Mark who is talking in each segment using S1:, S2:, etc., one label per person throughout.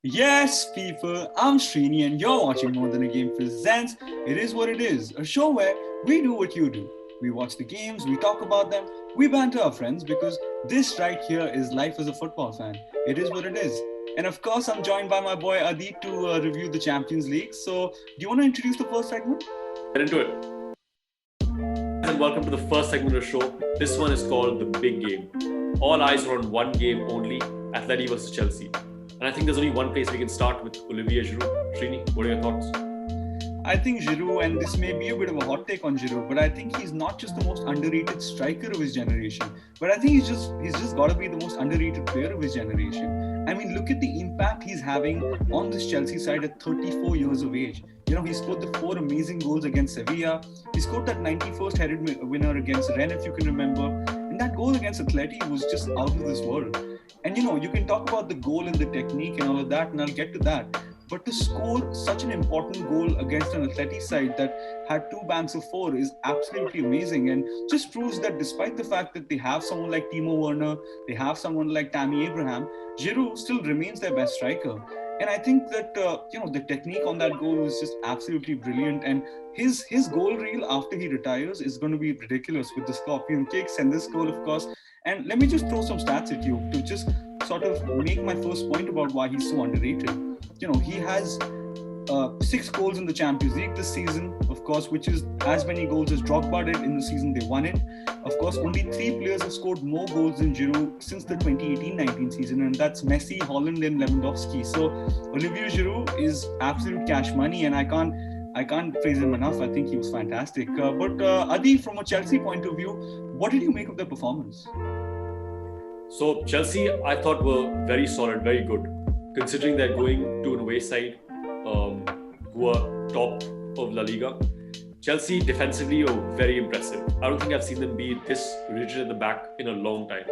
S1: Yes, people, I'm Srini and you're watching More Than a Game Presents It Is What It Is, a show where we do what you do. We watch the games, we talk about them, we banter our friends because this right here is life as a football fan. It is what it is. And of course, I'm joined by my boy Adi to review the Champions League. So, do you want to introduce the first segment?
S2: Get into it. And welcome to the first segment of the show. This one is called The Big Game. All eyes are on one game only, Atleti versus Chelsea. And I think there's only one place we can start with Olivier Giroud. Srini, what are your thoughts?
S1: I think Giroud, and this may be a bit of a hot take on Giroud, but I think he's not just the most underrated striker of his generation, but I think he's just got to be the most underrated player of his generation. I mean, look at the impact he's having on this Chelsea side at 34 years of age. You know, he scored the 4 amazing goals against Sevilla. He scored that 91st headed winner against Rennes, if you can remember. And that goal against Atleti was just out of this world. And you know, you can talk about the goal and the technique and all of that, and I'll get to that. But to score such an important goal against an Atleti side that had 2 banks of 4 is absolutely amazing, and just proves that despite the fact that they have someone like Timo Werner, they have someone like Tammy Abraham, Giroud still remains their best striker. And I think that the technique on that goal was just absolutely brilliant. And his goal reel after he retires is going to be ridiculous with the scorpion kicks and this goal, of course. And let me just throw some stats at you to just sort of make my first point about why he's so underrated. You know, he has 6 goals in the Champions League this season, of course, which is as many goals as Drogba did in the season they won it. Of course, only 3 players have scored more goals than Giroud since the 2018-19 season, and that's Messi, Holland, and Lewandowski. So Olivier Giroud is absolute cash money, and I can't praise him enough. I think he was fantastic. But Adi, from a Chelsea point of view, what did you make of their performance?
S2: So Chelsea, I thought were very solid, very good, considering they're going to an away side who are top of La Liga. Chelsea defensively are very impressive. I don't think I've seen them be this rigid at the back in a long time.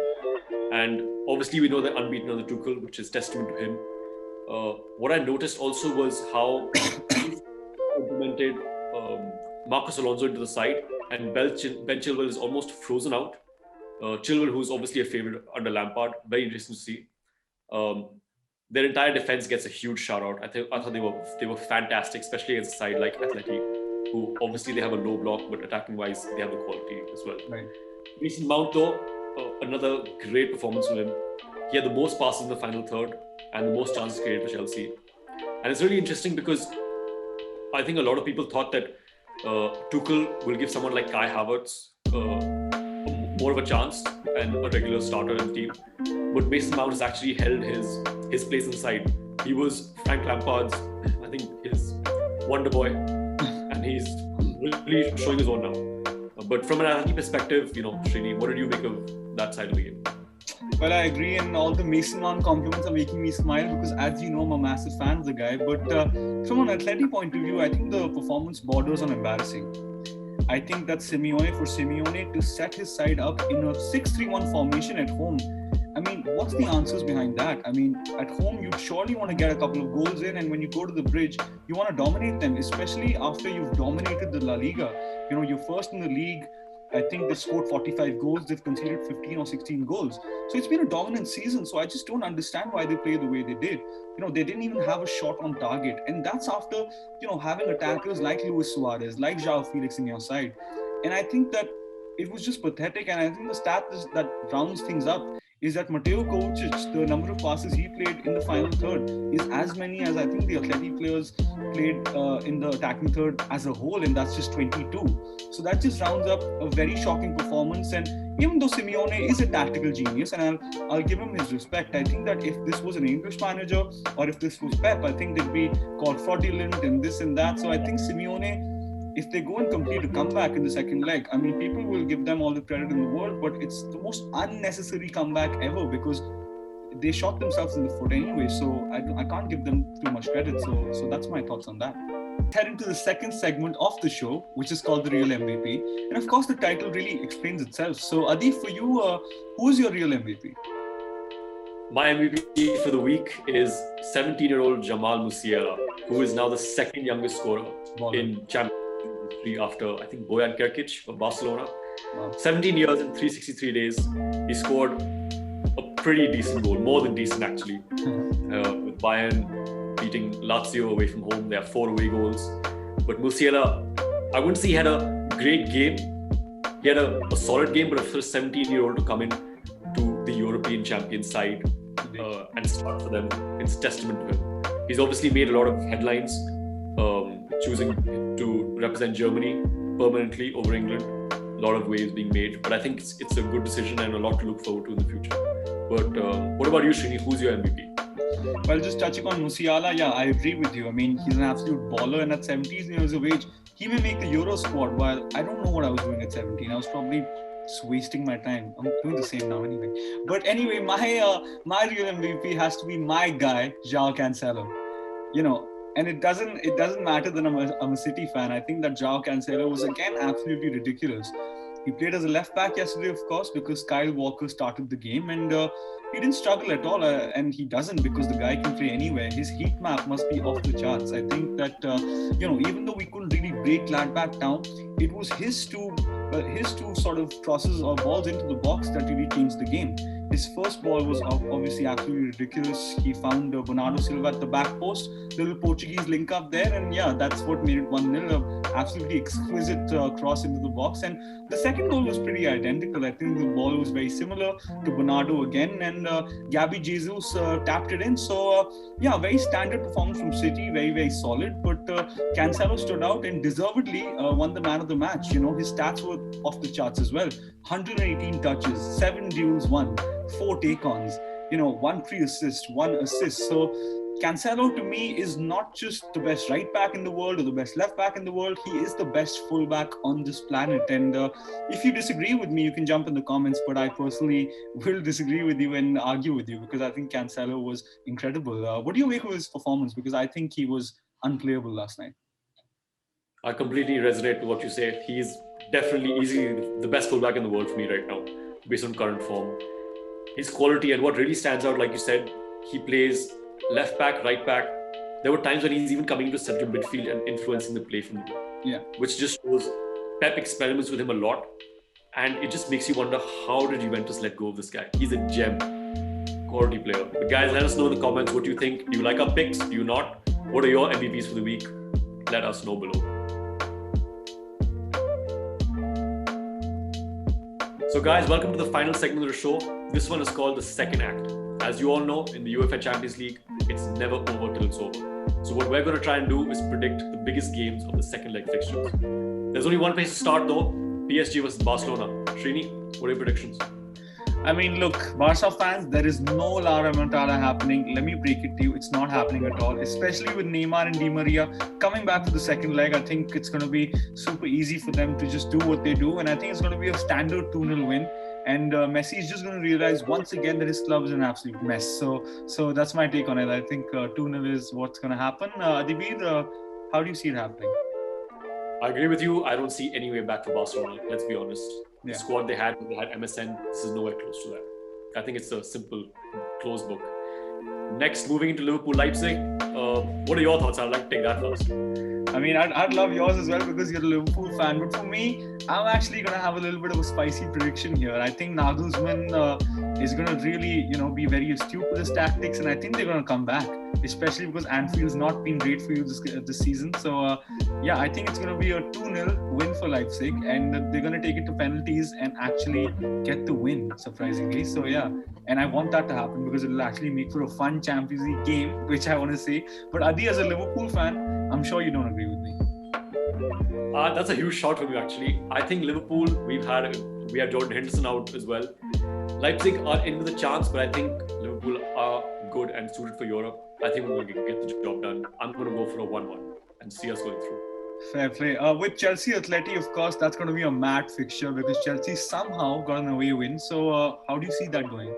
S2: And obviously we know they're unbeaten under Tuchel, which is testament to him. What I noticed also was how he implemented Marcos Alonso into the side, and Ben Chilwell is almost frozen out. Chilwell, who's obviously a favorite under Lampard, very interesting to see. Their entire defense gets a huge shout out. I thought they were fantastic, especially against a side like Atleti, who obviously they have a low block, but attacking wise they have the quality as well.
S1: Right.
S2: Mason Mount, though, another great performance from him. He had the most passes in the final third and the most chances created for Chelsea. And it's really interesting because I think a lot of people thought that Tuchel will give someone like Kai Havertz more of a chance and a regular starter in the team. But Mason Mount has actually held his place inside. He was Frank Lampard's, I think, his wonder boy, and he's really showing his own now. But from an Atleti perspective, Srini, what did you make of that side of the game?
S1: Well, I agree, and all the Mason Mount compliments are making me smile because, as you know, I'm a massive fan of the guy. But from an Atleti point of view, I think the performance borders on embarrassing. I think that Simeone to set his side up in a 6-3-1 formation at home. I mean, what's the answers behind that? I mean, at home, you'd surely want to get a couple of goals in, and when you go to the bridge, you want to dominate them, especially after you've dominated the La Liga. You know, you're first in the league. I think they scored 45 goals. They've conceded 15 or 16 goals. So it's been a dominant season. So I just don't understand why they play the way they did. You know, they didn't even have a shot on target. And that's after, having attackers like Luis Suarez, like João Felix in your side. And I think that it was just pathetic. And I think the stat that rounds things up is that Mateo Kovacic, the number of passes he played in the final third is as many as I think the Atleti players played in the attacking third as a whole, and that's just 22. So that just rounds up a very shocking performance. And even though Simeone is a tactical genius, and I'll give him his respect, I think that if this was an English manager or if this was Pep, I think they'd be called fraudulent and this and that. So I think Simeone, if they go and complete a comeback in the second leg, I mean, people will give them all the credit in the world, but it's the most unnecessary comeback ever because they shot themselves in the foot anyway. So I can't give them too much credit. So that's my thoughts on that. Head into the second segment of the show, which is called The Real MVP. And of course, the title really explains itself. So Adi, for you, who is your real MVP?
S2: My MVP for the week is 17-year-old Jamal Musiala, who is now the second youngest scorer in Champions League history after, I think, Bojan Krkic of Barcelona. Wow. 17 years and 363 days. He scored a pretty decent goal, more than decent actually. With Bayern beating Lazio away from home, they have 4 away goals. But Musiala, I wouldn't say he had a great game. He had a solid game, but for a 17-year-old to come in to the European champion side and start for them, it's testament to him. He's obviously made a lot of headlines, choosing to represent Germany permanently over England. A lot of waves being made, but I think it's a good decision and a lot to look forward to in the future. But what about you, Srini? Who's your MVP?
S1: Well, just touching on Musiala, yeah, I agree with you. I mean, he's an absolute baller, and at 17 years of age, he may make the Euro squad. While I don't know what I was doing at 17, I was probably just wasting my time. I'm doing the same now anyway. But anyway, my real MVP has to be my guy, João Cancelo. You know, and it doesn't matter that I'm a City fan. I think that João Cancelo was again absolutely ridiculous. He played as a left back yesterday, of course, because Kyle Walker started the game, and he didn't struggle at all. And he doesn't, because the guy can play anywhere. His heat map must be off the charts. I think that even though we couldn't really break Gladbach down, it was his two sort of crosses or balls into the box that really changed the game. His first ball was obviously absolutely ridiculous. He found Bernardo Silva at the back post, little Portuguese link up there, and yeah, that's what made it 1-0. Absolutely exquisite cross into the box. And the second goal was pretty identical. I think the ball was very similar to Bernardo again, and Gabby Jesus tapped it in. So yeah, very standard performance from City, very, very solid. But Cancelo stood out and deservedly won the man of the match. You know, his stats were off the charts as well. 118 touches, 7 duels won, 4 take-ons, 1 free assist, 1 assist. So Cancelo to me is not just the best right back in the world or the best left back in the world. He is the best fullback on this planet. And if you disagree with me, you can jump in the comments. But I personally will disagree with you and argue with you, because I think Cancelo was incredible. What do you make of his performance? Because I think he was unplayable last night.
S2: I completely resonate with what you say. He's definitely easily the best fullback in the world for me right now, based on current form. His quality and what really stands out, like you said, he plays left back, right back. There were times when he's even coming into central midfield and influencing the play from the ball.
S1: Yeah.
S2: Which just shows Pep experiments with him a lot. And it just makes you wonder, how did Juventus let go of this guy? He's a gem. Quality player. But guys, let us know in the comments what you think. Do you like our picks? Do you not? What are your MVPs for the week? Let us know below. So guys, welcome to the final segment of the show. This one is called the second act. As you all know, in the UEFA Champions League, it's never over till it's over. So what we're going to try and do is predict the biggest games of the second leg fixtures. There's only one place to start though, PSG versus Barcelona. Srini, what are your predictions?
S1: I mean, look, Barca fans, there is no La Remontada happening. Let me break it to you. It's not happening at all, especially with Neymar and Di Maria coming back to the second leg. I think it's going to be super easy for them to just do what they do. And I think it's going to be a standard 2-0 win. And Messi is just going to realize once again that his club is an absolute mess. So that's my take on it. I think 2-0 is what's going to happen. Adibir, how do you see it happening?
S2: I agree with you. I don't see any way back for Barcelona. Let's be honest. The squad they had MSN. This is nowhere close to that. I think it's a simple, closed book. Next, moving into Liverpool-Leipzig. What are your thoughts? I'd like to take that first.
S1: I mean, I'd love yours as well because you're a Liverpool fan. But for me, I'm actually going to have a little bit of a spicy prediction here. I think Nagelsmann is going to really, be very astute with his tactics. And I think they're going to come back, especially because Anfield's not been great for you this season. So, I think it's going to be a 2-0 win for Leipzig. And they're going to take it to penalties and actually get the win, surprisingly. So, and I want that to happen because it'll actually make for a fun Champions League game, which I want to see. But Adi, as a Liverpool fan, I'm sure you don't agree with me.
S2: That's a huge shout from you, actually. I think Liverpool, we had Jordan Henderson out as well. Leipzig are in with a chance, but I think Liverpool are good and suited for Europe. I think we're going to get the job done. I'm going to go for a 1-1 and see us going through.
S1: Fair play. With Chelsea Atleti, of course, that's going to be a mad fixture because Chelsea somehow got an away win. So how do you see that going?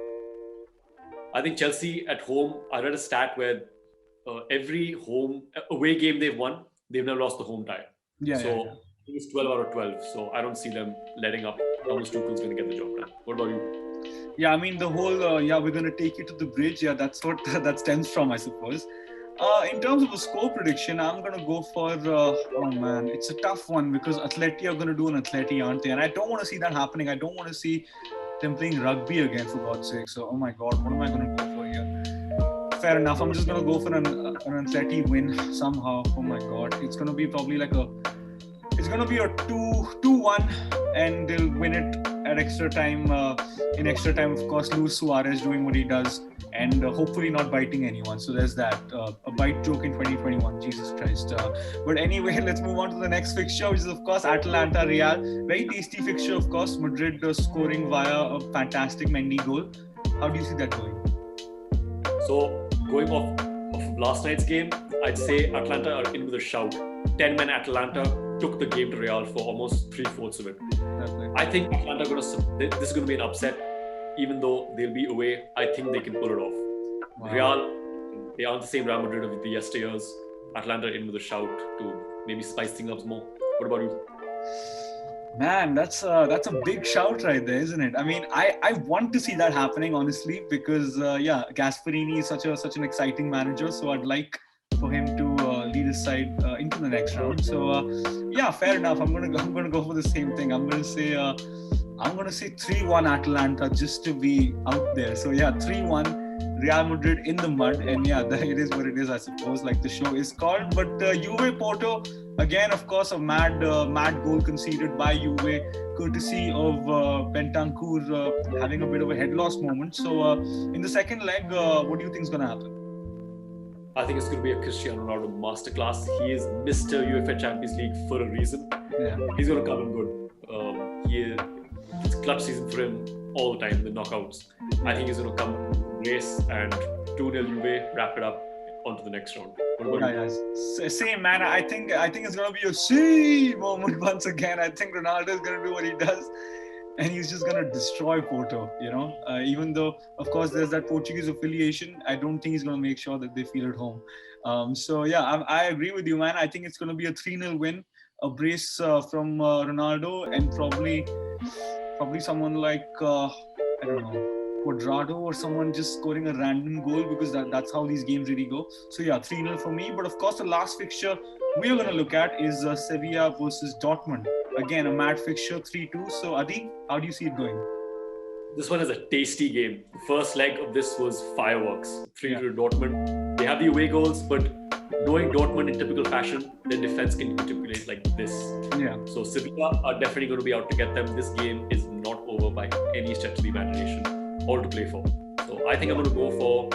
S2: I think Chelsea at home, I read a stat where every away game they've won, they've never lost the home tie. It's 12 out of 12. So I don't see them letting up. Thomas Tuchel's going to get the job done. What about you?
S1: Yeah, I mean, the whole, we're going to take it to the bridge. Yeah, that's what that stems from, I suppose. In terms of a score prediction, I'm going to go for, it's a tough one because Atleti are going to do an Atleti, aren't they? And I don't want to see that happening. I don't want to see them playing rugby again, for God's sake. So, oh my God, what am I going to go for here? Fair enough. I'm just going to go for an Atleti win somehow. Oh my God. It's going to be probably like it's going to be a 2-1 and they'll win it at extra time. In extra time, of course, Luis Suarez doing what he does and hopefully not biting anyone. So there's that. A bite joke in 2021. Jesus Christ. But anyway, let's move on to the next fixture, which is, of course, Atalanta Real. Very tasty fixture, of course. Madrid scoring via a fantastic Mendy goal. How do you see that going?
S2: So, going off of last night's game, I'd say Atlanta are in with a shout. 10-man Atalanta took the game to Real for almost 3/4 of it.
S1: Definitely.
S2: I think Atlanta this is going to be an upset. Even though they'll be away, I think they can pull it off. Wow. Real, they aren't the same Real Madrid of the yesteryears. Atlanta in with a shout to maybe spice things up more. What about you?
S1: Man, that's a big shout right there, isn't it? I mean, I want to see that happening, honestly, because Gasperini is such an exciting manager. So I'd like for him to lead his side into the next round. So fair enough. I'm gonna go for the same thing. I'm gonna say 3-1 Atalanta just to be out there. So 3-1 Real Madrid in the mud, and it is what it is, I suppose, like the show is called. But Juve Porto, again, of course, a mad goal conceded by Juve, courtesy of Bentancur having a bit of a head loss moment. So in the second leg, what do you think is going to happen?
S2: I think it's going to be a Cristiano Ronaldo masterclass. He is Mr. UEFA Champions League for a reason. Yeah. He's going to come in good. It's a clutch season for him all the time, the knockouts. I think he's going to come race and 2-0 Juve, wrap it up onto the next round. What about you?
S1: Same, man. I think it's going to be a see moment once again. I think Ronaldo is going to do what he does. And he's just going to destroy Porto, even though, of course, there's that Portuguese affiliation. I don't think he's going to make sure that they feel at home. I agree with you, man. I think it's going to be a 3-0 win, a brace from Ronaldo, and probably someone like, I don't know, Cuadrado or someone just scoring a random goal, because that's how these games really go. So 3-0 for me. But of course, the last fixture we are going to look at is Sevilla versus Dortmund. Again, a mad fixture, 3-2. So Adi, how do you see it going?
S2: This one is a tasty game. The first leg of this was fireworks. 3-2 Dortmund. They have the away goals, but knowing Dortmund in typical fashion, their defense can capitulate like this. Yeah. So Sevilla are definitely going to be out to get them. This game is not over by any stretch of the imagination. All to play for. So I think I'm going to go for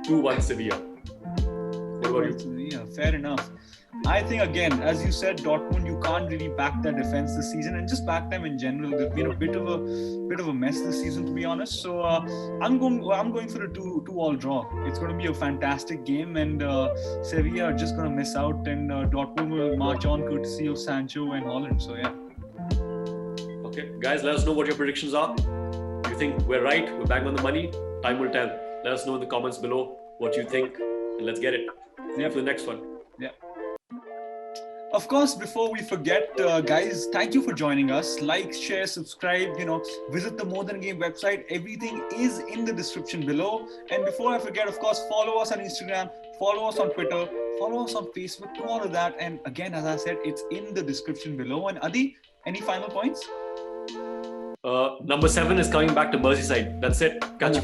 S2: 2-1 Sevilla. What about you?
S1: Yeah, fair enough. I think, again, as you said, Dortmund, you can't really back their defense this season, and just back them in general. They've been a bit of a mess this season, to be honest. So I'm going for a 2-2 draw. It's going to be a fantastic game, and Sevilla are just going to miss out, and Dortmund will march on courtesy of Sancho and Holland. So
S2: Okay, guys, let us know what your predictions are. Do you think we're right? We're bang on the money? Time will tell. Let us know in the comments below what you think, and let's get it. See you for the next one.
S1: Yeah. Of course, before we forget, guys, thank you for joining us. Like, share, subscribe, visit the More Than Game website. Everything is in the description below. And before I forget, of course, follow us on Instagram, follow us on Twitter, follow us on Facebook, do all of that. And again, as I said, it's in the description below. And Adi, any final points?
S2: Number 7 is coming back to Merseyside. That's it. Catch you.